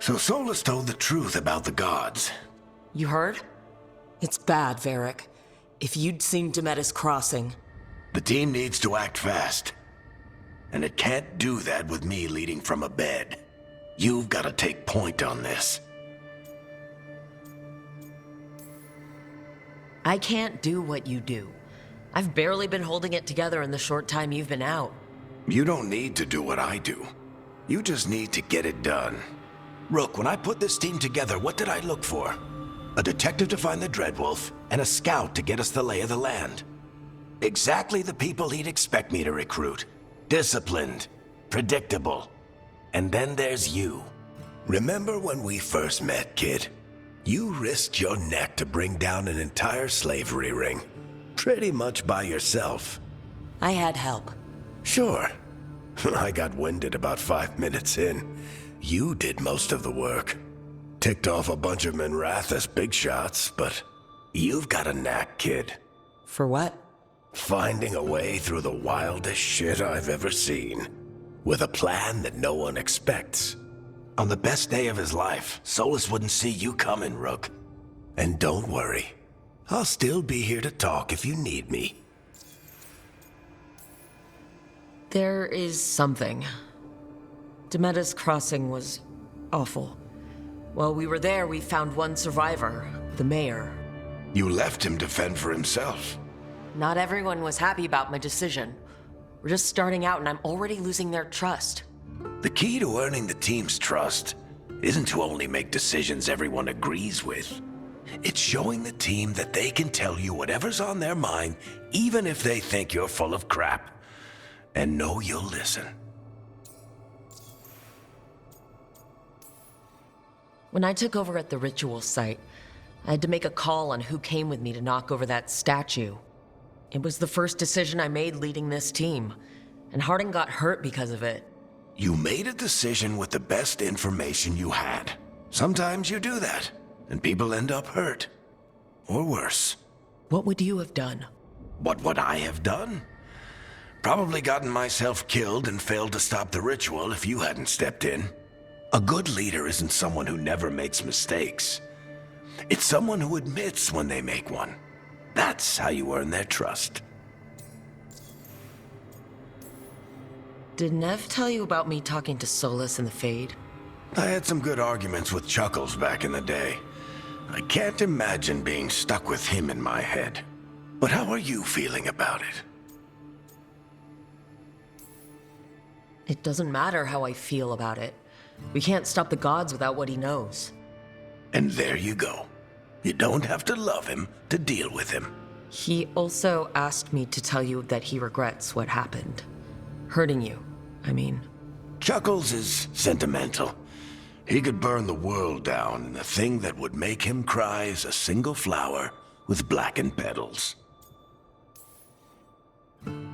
So Solas told the truth about the gods. You heard? It's bad, Varric. If you'd seen Demetis crossing... The team needs to act fast. And it can't do that with me leading from a bed. You've got to take point on this. I can't do what you do. I've barely been holding it together in the short time you've been out. You don't need to do what I do. You just need to get it done. Rook, when I put this team together, what did I look for? A detective to find the Dreadwolf, and a scout to get us the lay of the land. Exactly the people he'd expect me to recruit. Disciplined, predictable. And then there's you. Remember when we first met, kid? You risked your neck to bring down an entire slavery ring. Pretty much by yourself. I had help. Sure. I got winded about 5 minutes in. You did most of the work. Ticked off a bunch of Minrathous big shots, but you've got a knack, kid. For what? Finding a way through the wildest shit I've ever seen. With a plan that no one expects. On the best day of his life, Solas wouldn't see you coming, Rook. And don't worry. I'll still be here to talk if you need me. There is something. Demetis Crossing was awful. While we were there, we found one survivor, the mayor. You left him to fend for himself. Not everyone was happy about my decision. We're just starting out and I'm already losing their trust. The key to earning the team's trust isn't to only make decisions everyone agrees with. It's showing the team that they can tell you whatever's on their mind, even if they think you're full of crap. And know you'll listen. When I took over at the ritual site, I had to make a call on who came with me to knock over that statue. It was the first decision I made leading this team, and Harding got hurt because of it. You made a decision with the best information you had. Sometimes you do that, and people end up hurt. Or worse. What would you have done? What would I have done? Probably gotten myself killed and failed to stop the ritual if you hadn't stepped in. A good leader isn't someone who never makes mistakes. It's someone who admits when they make one. That's how you earn their trust. Did Nev tell you about me talking to Solas in the Fade? I had some good arguments with Chuckles back in the day. I can't imagine being stuck with him in my head. But how are you feeling about it? It doesn't matter how I feel about it. We can't stop the gods without what he knows. And there you go. You don't have to love him to deal with him. He also asked me to tell you that he regrets what happened. Hurting you, I mean. Chuckles is sentimental. He could burn the world down, and the thing that would make him cry is a single flower with blackened petals.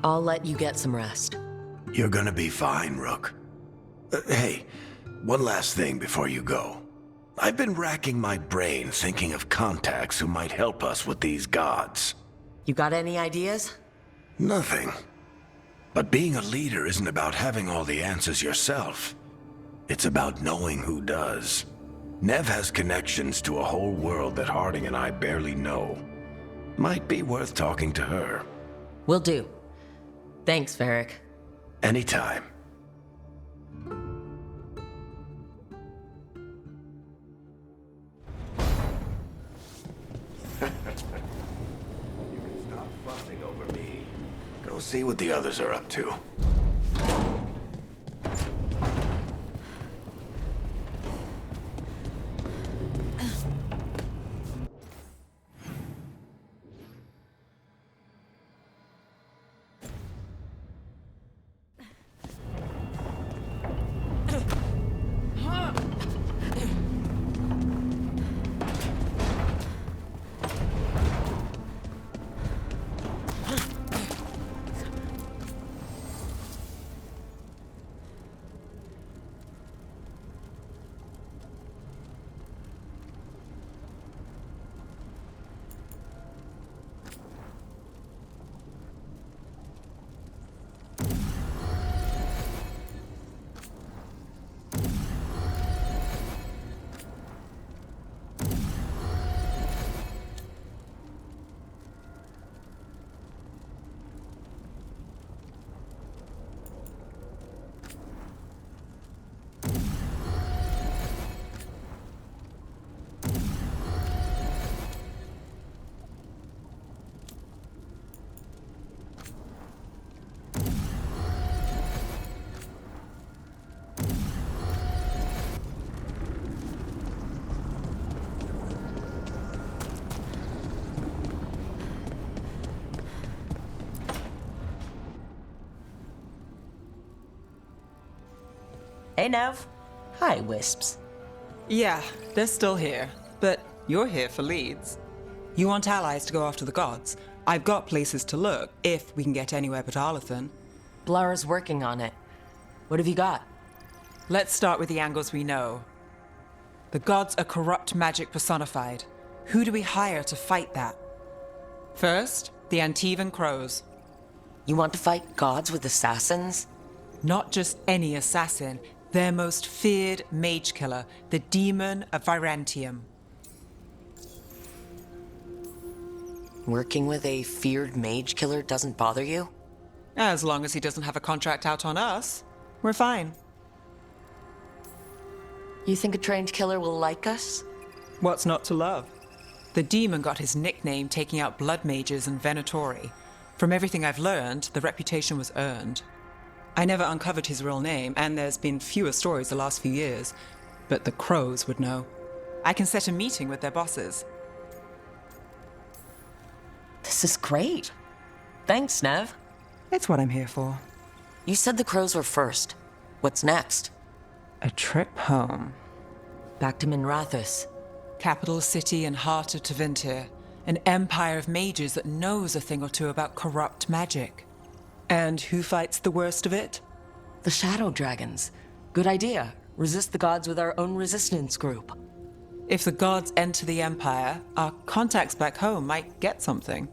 I'll let you get some rest. You're gonna be fine, Rook. Hey, one last thing before you go. I've been racking my brain thinking of contacts who might help us with these gods. You got any ideas? Nothing. But being a leader isn't about having all the answers yourself. It's about knowing who does. Nev has connections to a whole world that Harding and I barely know. Might be worth talking to her. Will do. Thanks, Varric. Anytime. You can stop fussing over me. Go see what the others are up to. Hey, Nev. Hi, Wisps. Yeah, they're still here, but you're here for leads. You want allies to go after the gods? I've got places to look, if we can get anywhere but Arlathan. Blara's working on it. What have you got? Let's start with the angles we know. The gods are corrupt magic personified. Who do we hire to fight that? First, the Antivan Crows. You want to fight gods with assassins? Not just any assassin, their most feared mage killer, the Demon of Virantium. Working with a feared mage killer doesn't bother you? As long as he doesn't have a contract out on us, we're fine. You think a trained killer will like us? What's not to love? The demon got his nickname taking out blood mages and Venatori. From everything I've learned, the reputation was earned. I never uncovered his real name, and there's been fewer stories the last few years, but the Crows would know. I can set a meeting with their bosses. This is great. Thanks, Nev. It's what I'm here for. You said the Crows were first. What's next? A trip home. Back to Minrathous. Capital city and heart of Tevinter. An empire of mages that knows a thing or two about corrupt magic. And who fights the worst of it? The Shadow Dragons. Good idea. Resist the gods with our own resistance group. If the gods enter the empire, our contacts back home might get something.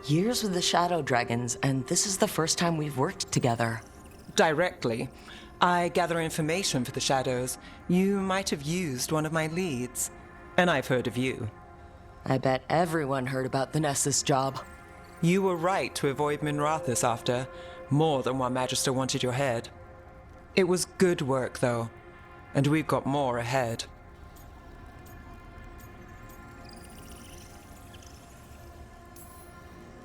Years with the Shadow Dragons, and this is the first time we've worked together. Directly. I gather information for the Shadows. You might have used one of my leads. And I've heard of you. I bet everyone heard about the Nessus job. You were right to avoid Minrathous after. More than one Magister wanted your head. It was good work, though. And we've got more ahead.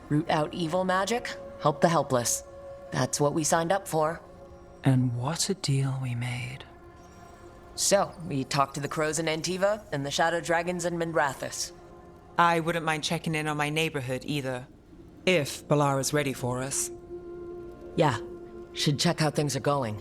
Root out evil magic, help the helpless. That's what we signed up for. And what a deal we made. So, we talked to the Crows in Antiva and the Shadow Dragons in Minrathous. I wouldn't mind checking in on my neighborhood either. If Balara's ready for us. Yeah, should check how things are going.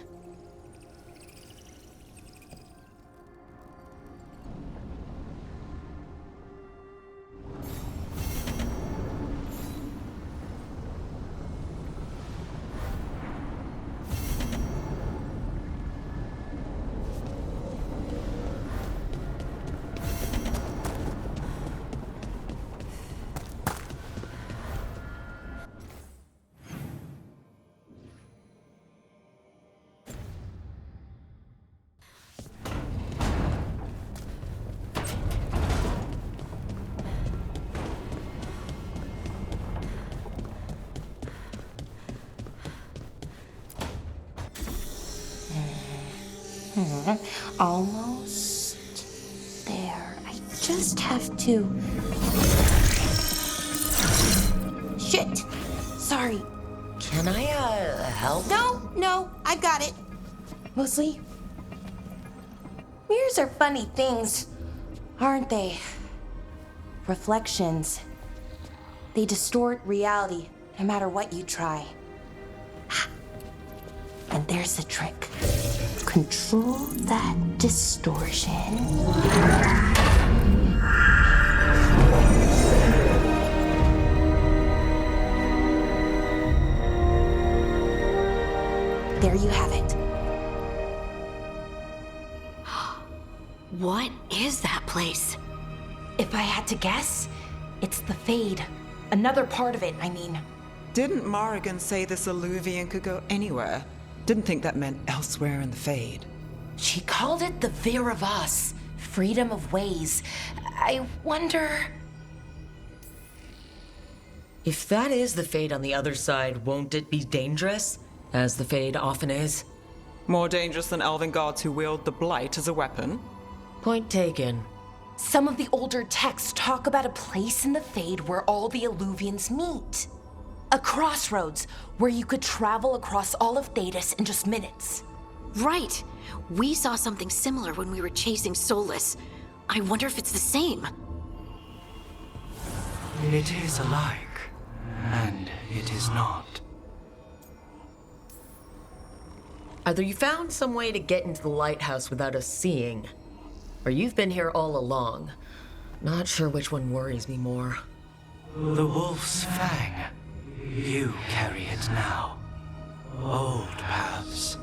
Almost there. I just have to... Shit! Sorry. Can I, help? No, I've got it. Mostly, mirrors are funny things, aren't they? Reflections. They distort reality, no matter what you try. And there's the trick. Control that distortion. There you have it. What is that place? If I had to guess, it's the Fade. Another part of it, I mean. Didn't Morrigan say this Alluvian could go anywhere? Didn't think that meant elsewhere in the Fade. She called it the Veer of Us, freedom of ways. I wonder... If that is the Fade on the other side, won't it be dangerous? As the Fade often is. More dangerous than elven gods who wield the Blight as a weapon? Point taken. Some of the older texts talk about a place in the Fade where all the Alluvians meet. A crossroads where you could travel across all of Thedas in just minutes. Right. We saw something similar when we were chasing Solas. I wonder if it's the same. It is alike, and it is suppose not. Either you found some way to get into the lighthouse without us seeing, or you've been here all along. Not sure which one worries me more. The wolf's fang. You carry it now. Old paths.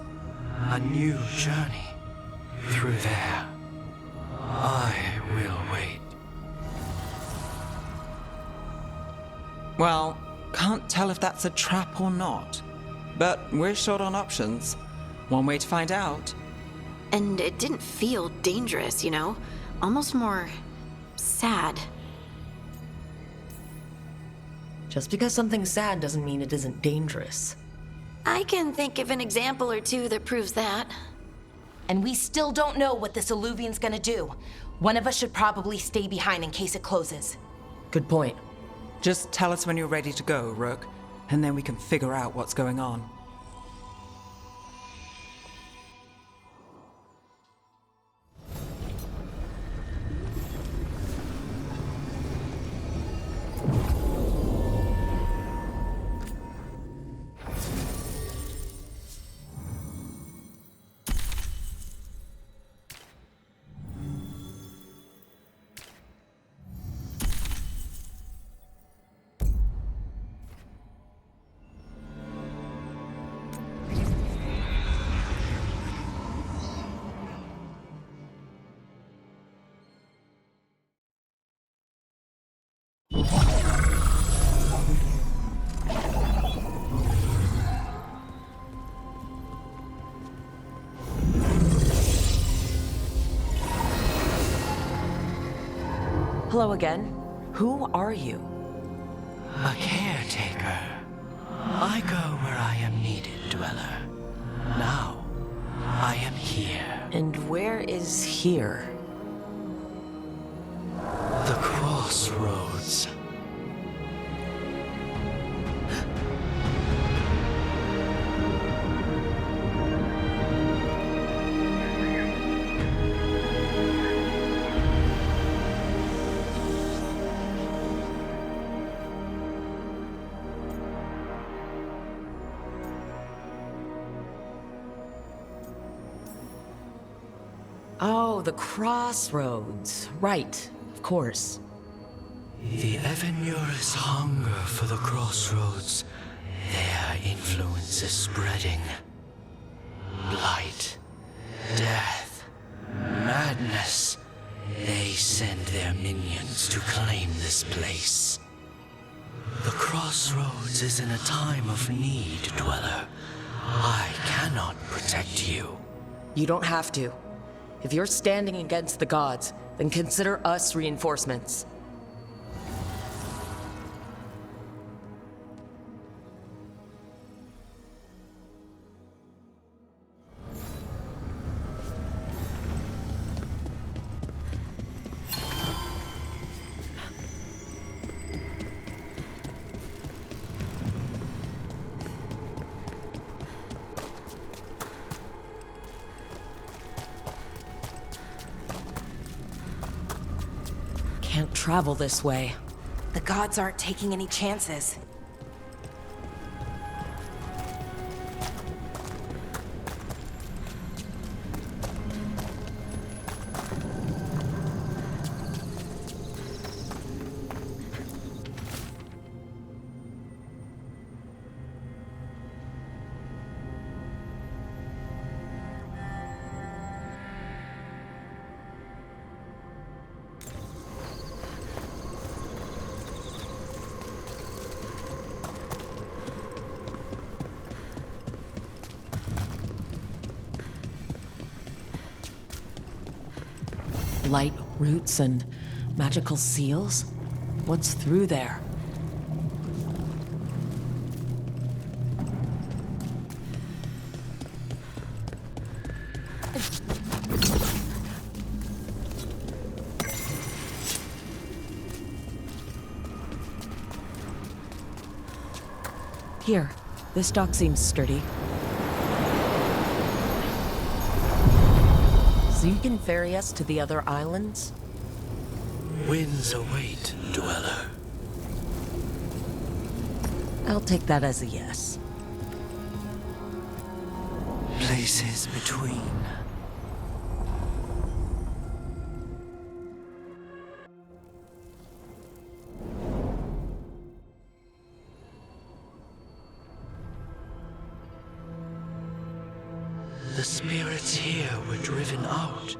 A new journey. Through there. I will wait. Well, can't tell if that's a trap or not. But we're short on options. One way to find out. And it didn't feel dangerous, you know? Almost more sad. Just because something's sad doesn't mean it isn't dangerous. I can think of an example or two that proves that. And we still don't know what this alluvian's gonna do. One of us should probably stay behind in case it closes. Good point. Just tell us when you're ready to go, Rook, and then we can figure out what's going on. Hello again. Who are you? A caretaker. I go where I am needed, Dweller. Now, I am here. And where is here? The crossroads. Oh, the crossroads. Right, of course. The Evanurus hunger for the crossroads. Their influence is spreading. Blight, death, madness. They send their minions to claim this place. The crossroads is in a time of need, Dweller. I cannot protect you. You don't have to. If you're standing against the gods, then consider us reinforcements. Can't travel this way. The gods aren't taking any chances. Light roots and magical seals? What's through there? Here, this dock seems sturdy. So you can ferry us to the other islands? Winds await, Dweller. I'll take that as a yes. Places between. The spirits here were driven out,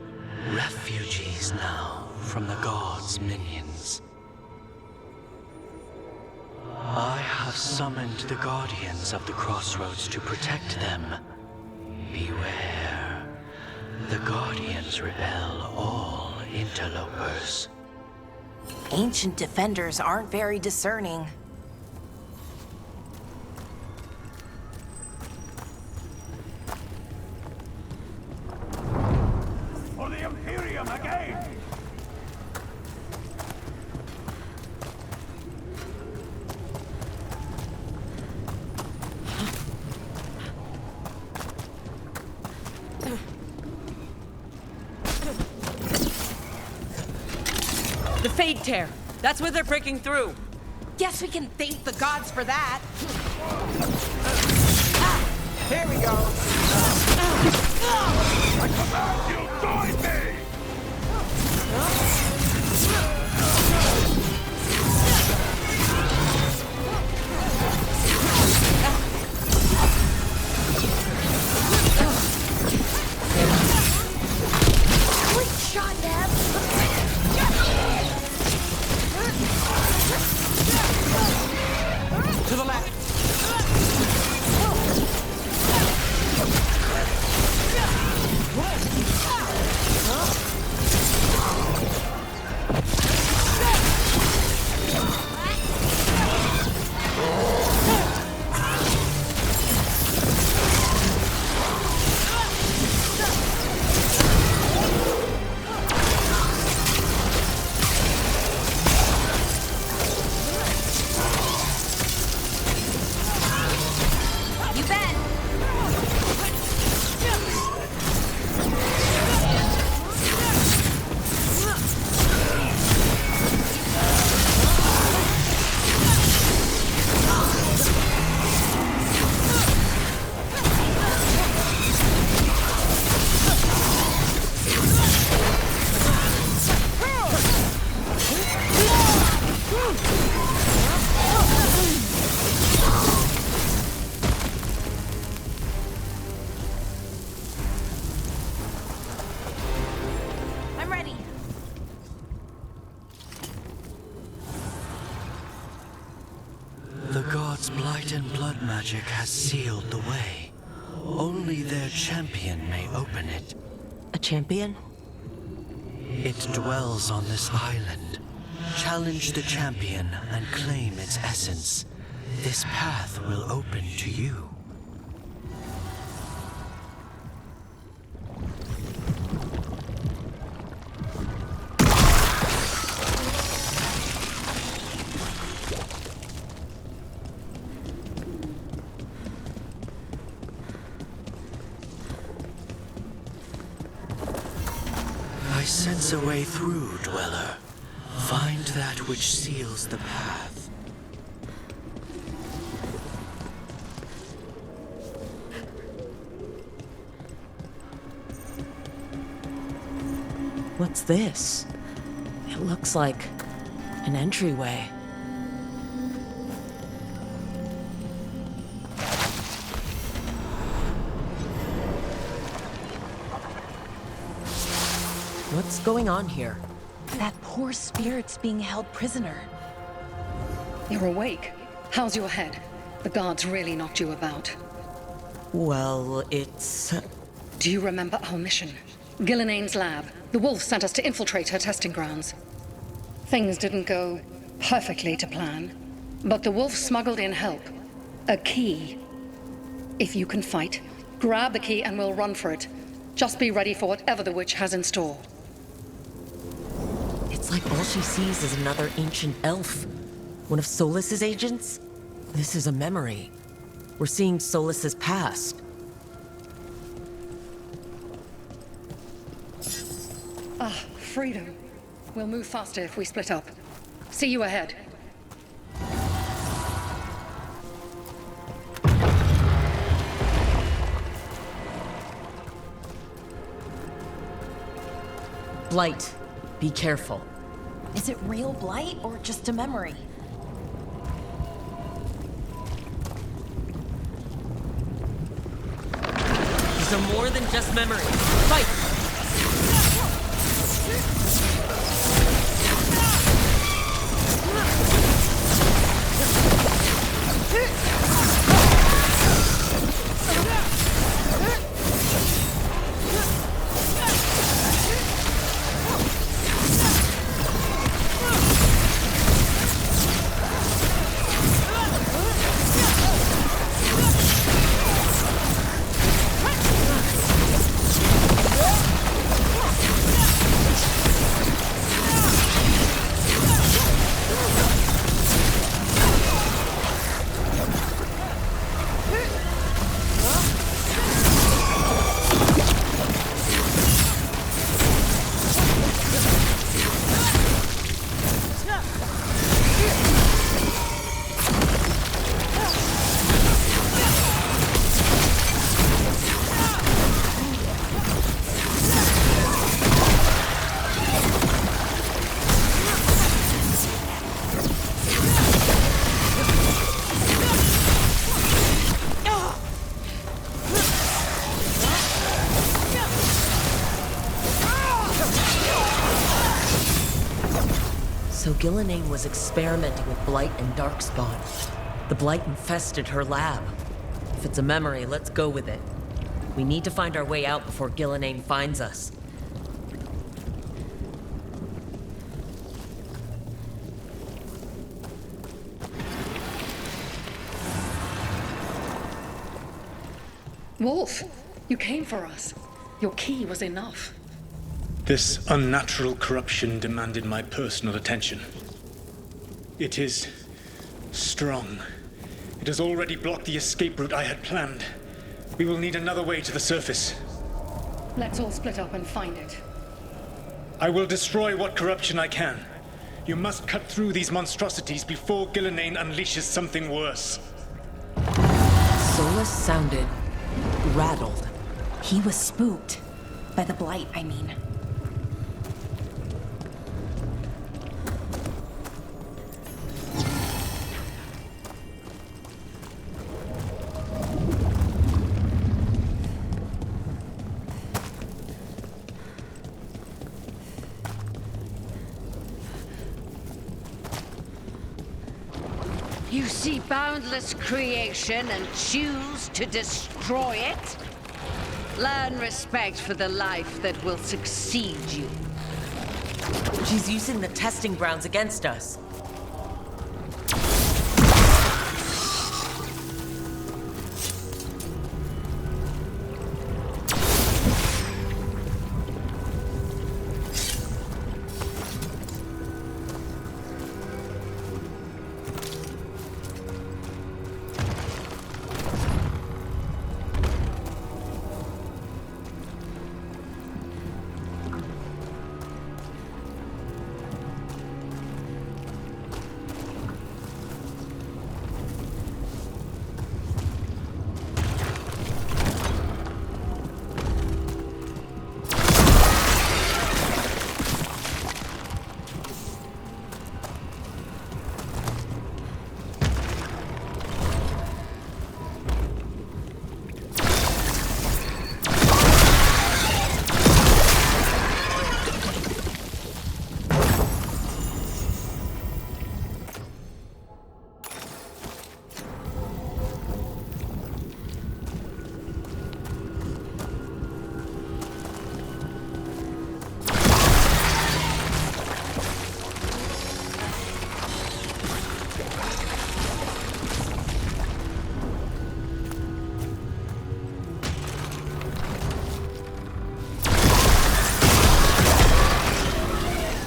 refugees now from the gods' minions. I have summoned the guardians of the crossroads to protect them. Beware. The guardians repel all interlopers. Ancient defenders aren't very discerning. For the Imperium again! The Fade Tear! That's where they're breaking through! Guess we can thank the gods for that. Here we go. You join me! Quick shot, Deb. To the left! You bet. I'm ready. The gods' blight and blood magic has sealed the way. Only their champion may open it. A champion? It dwells on this island. Challenge the champion and claim its essence. This path will open to you. I sense a way through, Dweller. Find that which seals the path. What's this? It looks like an entryway. What's going on here? That poor spirit's being held prisoner. You're awake. How's your head? The guards really knocked you about. Well, it's... Do you remember our mission? Gillenane's lab. The wolf sent us to infiltrate her testing grounds. Things didn't go perfectly to plan, but the wolf smuggled in help. A key. If you can fight, grab the key and we'll run for it. Just be ready for whatever the witch has in store. It's like all she sees is another ancient elf. One of Solas's agents? This is a memory. We're seeing Solas's past. Ah, freedom. We'll move faster if we split up. See you ahead. Blight, be careful. Is it real blight or just a memory? These are more than just memories. Fight! So Gillenane was experimenting with Blight and Darkspawn. The Blight infested her lab. If it's a memory, let's go with it. We need to find our way out before Gillenane finds us. Wolf, you came for us. Your key was enough. This unnatural corruption demanded my personal attention. It is strong. It has already blocked the escape route I had planned. We will need another way to the surface. Let's all split up and find it. I will destroy what corruption I can. You must cut through these monstrosities before Gillenane unleashes something worse. Solas sounded rattled. He was spooked. By the blight, I mean. You see boundless creation and choose to destroy it? Learn respect for the life that will succeed you. She's using the testing grounds against us.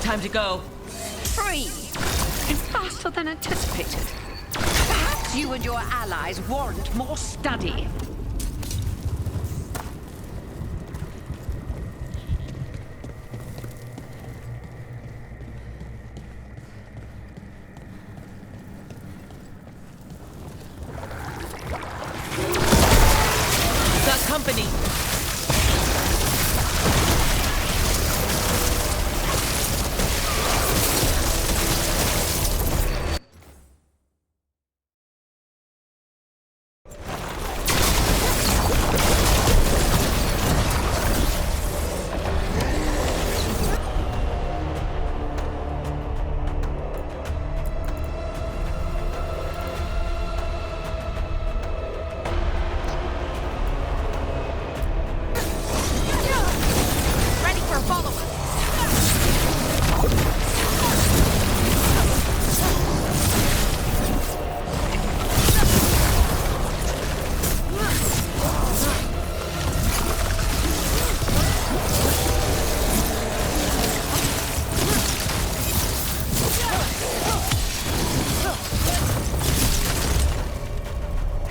Time to go. Free! And faster than anticipated. Perhaps you and your allies warrant more study. Got company.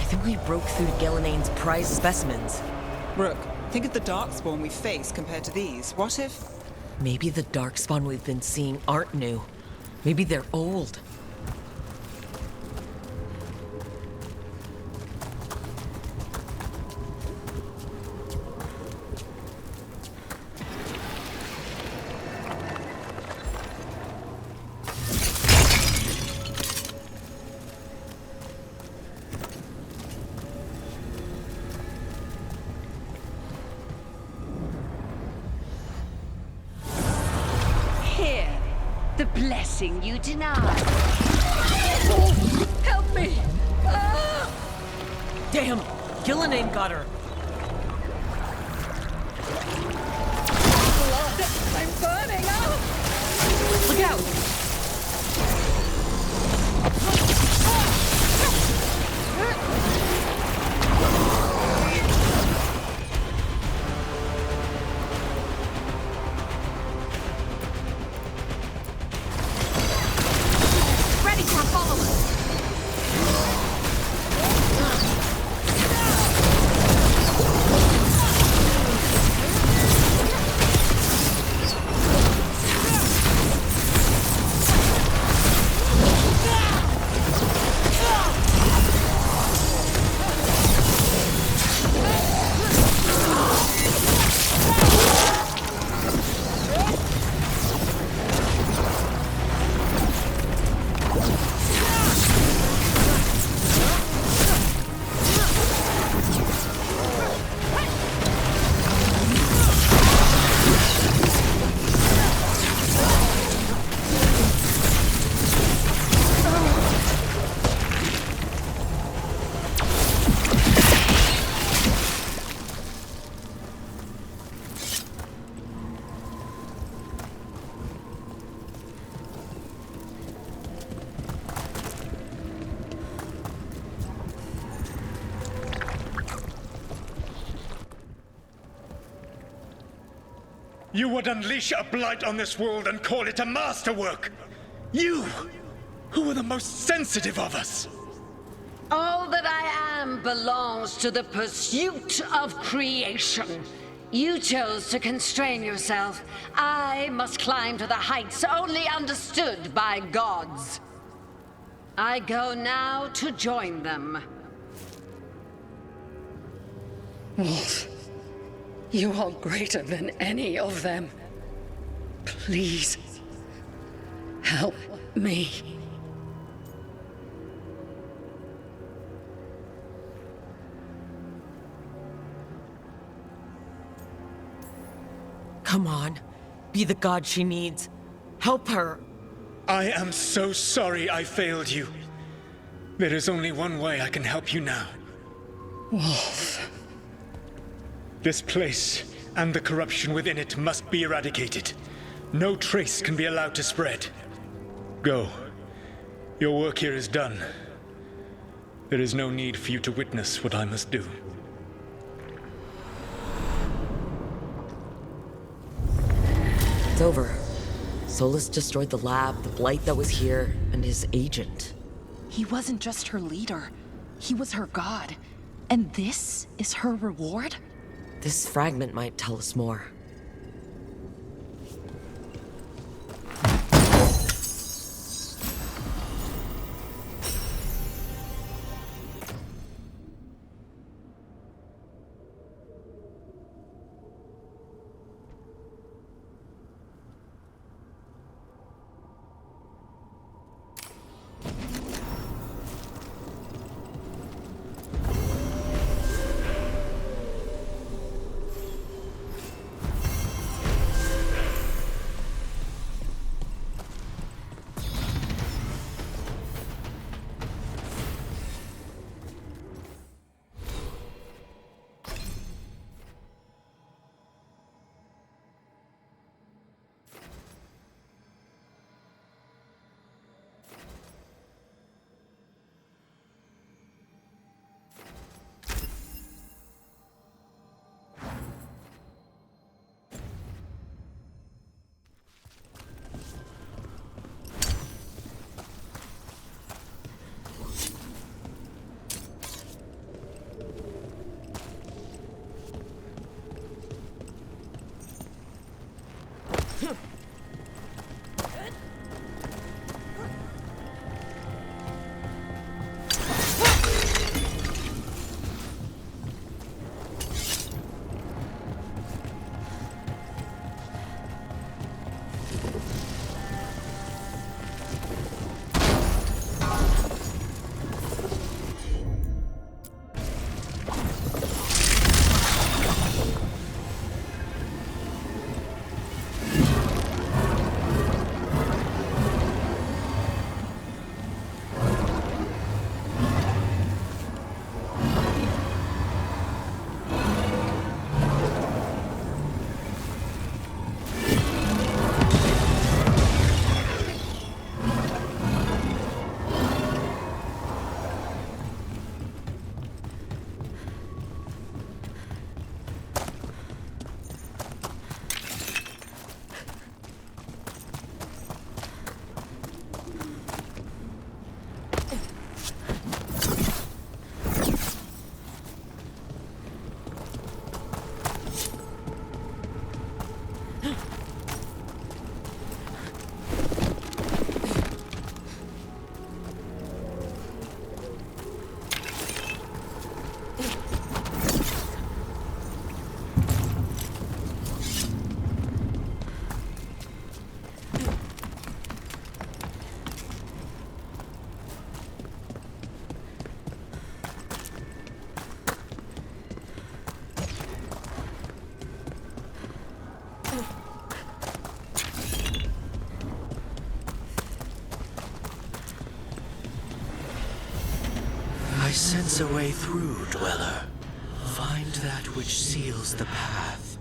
think we broke through to Gelenain's prized specimens. Rook, think of the darkspawn we face compared to these. What if... Maybe the darkspawn we've been seeing aren't new. Maybe they're old. The blessing you denied. Oh, help me! Damn! Gelenain got her! Blood! I'm burning up! Look out! You would unleash a blight on this world and call it a masterwork! You, who were the most sensitive of us! All that I am belongs to the pursuit of creation. You chose to constrain yourself. I must climb to the heights only understood by gods. I go now to join them. Wolf, you are greater than any of them. Please, help me. Come on. Be the god she needs. Help her. I am so sorry I failed you. There is only one way I can help you now. Wolf. This place and the corruption within it must be eradicated. No trace can be allowed to spread. Go. Your work here is done. There is no need for you to witness what I must do. It's over. Solas destroyed the lab, the blight that was here, and his agent. He wasn't just her leader. He was her god. And this is her reward? This fragment might tell us more. sense a way through, Dweller. Find that which seals the path.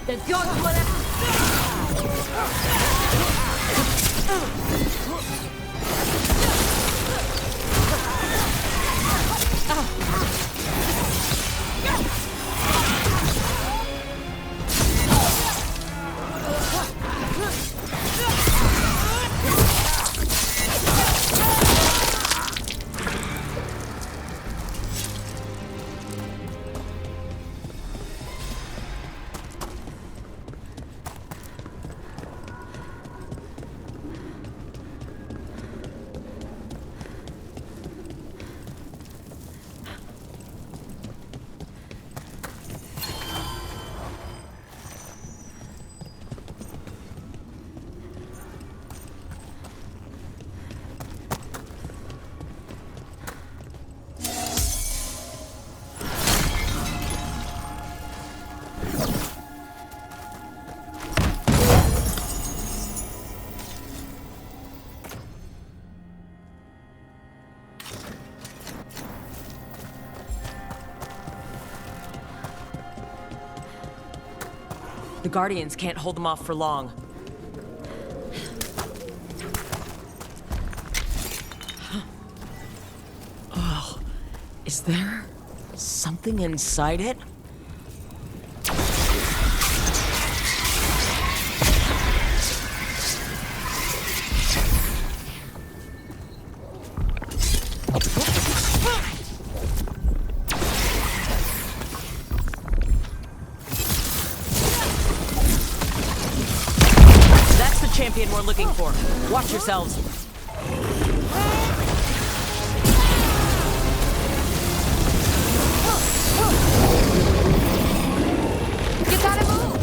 The gods will have... The Guardians can't hold them off for long. Oh, is there something inside it? Champion we're looking for. Watch yourselves. You gotta move!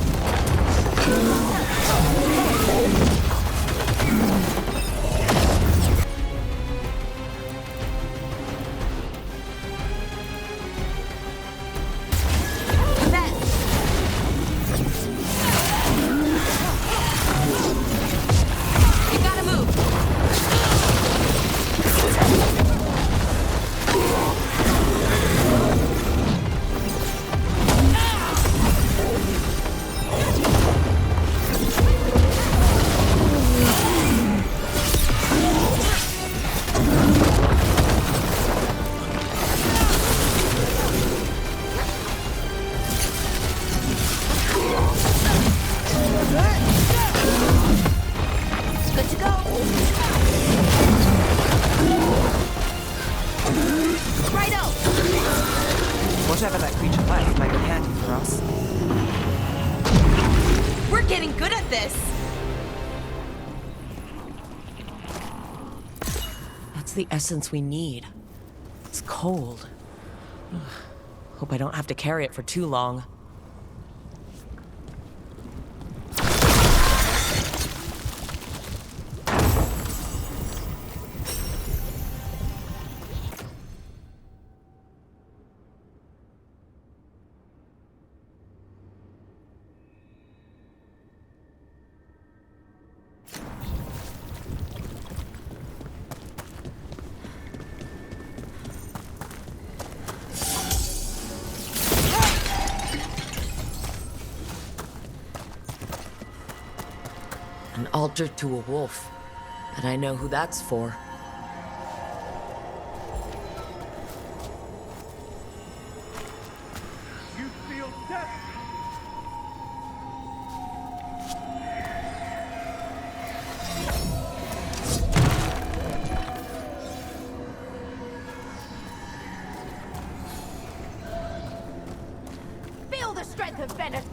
Whatever that creature was might be handy for us. We're getting good at this! That's the essence we need. It's cold. Hope I don't have to carry it for too long. An altar to a wolf. And I know who that's for. You feel death? Feel the strength of Bennett!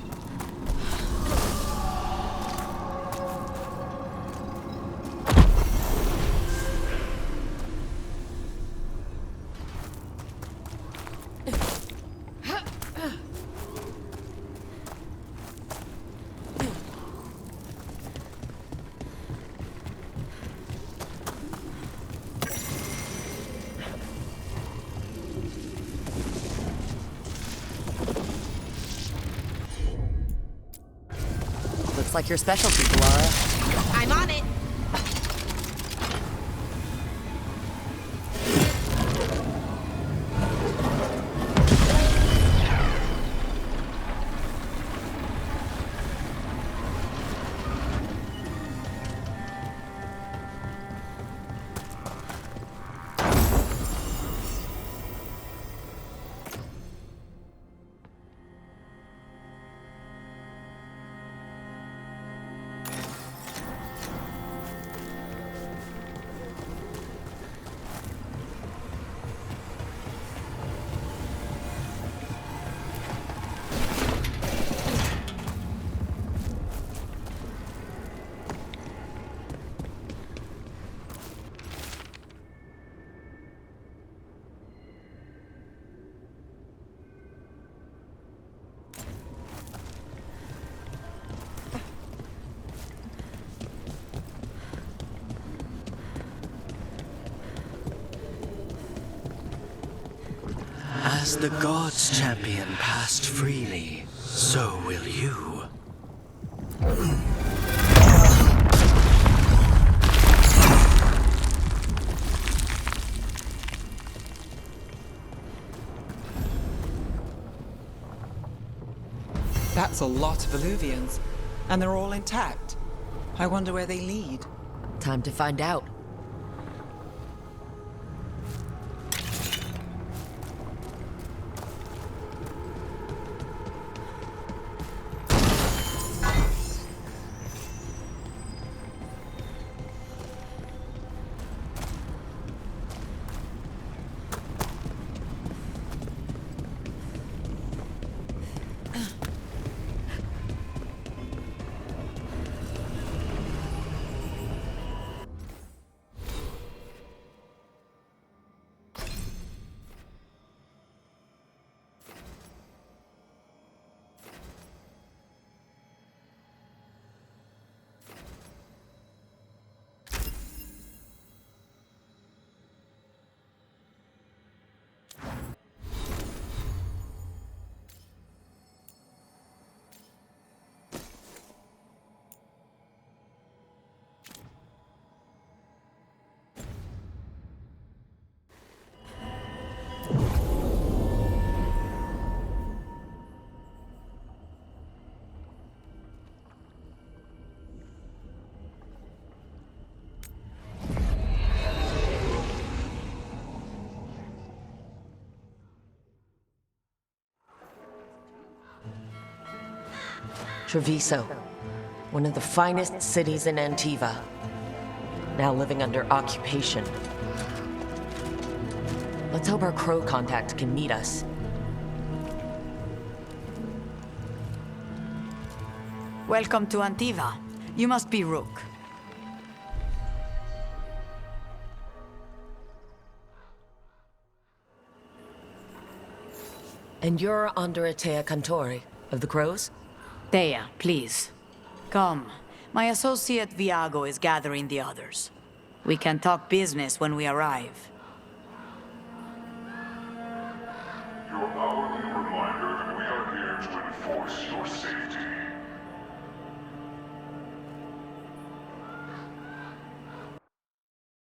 Looks like your specialty, Lara. I'm on it! As the gods' champion passed freely, so will you. That's a lot of Illuvians, and they're all intact. I wonder where they lead. Time to find out. Treviso, one of the finest cities in Antiva, now living under occupation. Let's hope our crow contact can meet us. Welcome to Antiva. You must be Rook. And you're Andretea Cantori, of the Crows? Thea, please. Come. My associate Viago is gathering the others. We can talk business when we arrive. Your hourly reminder that we are here to enforce your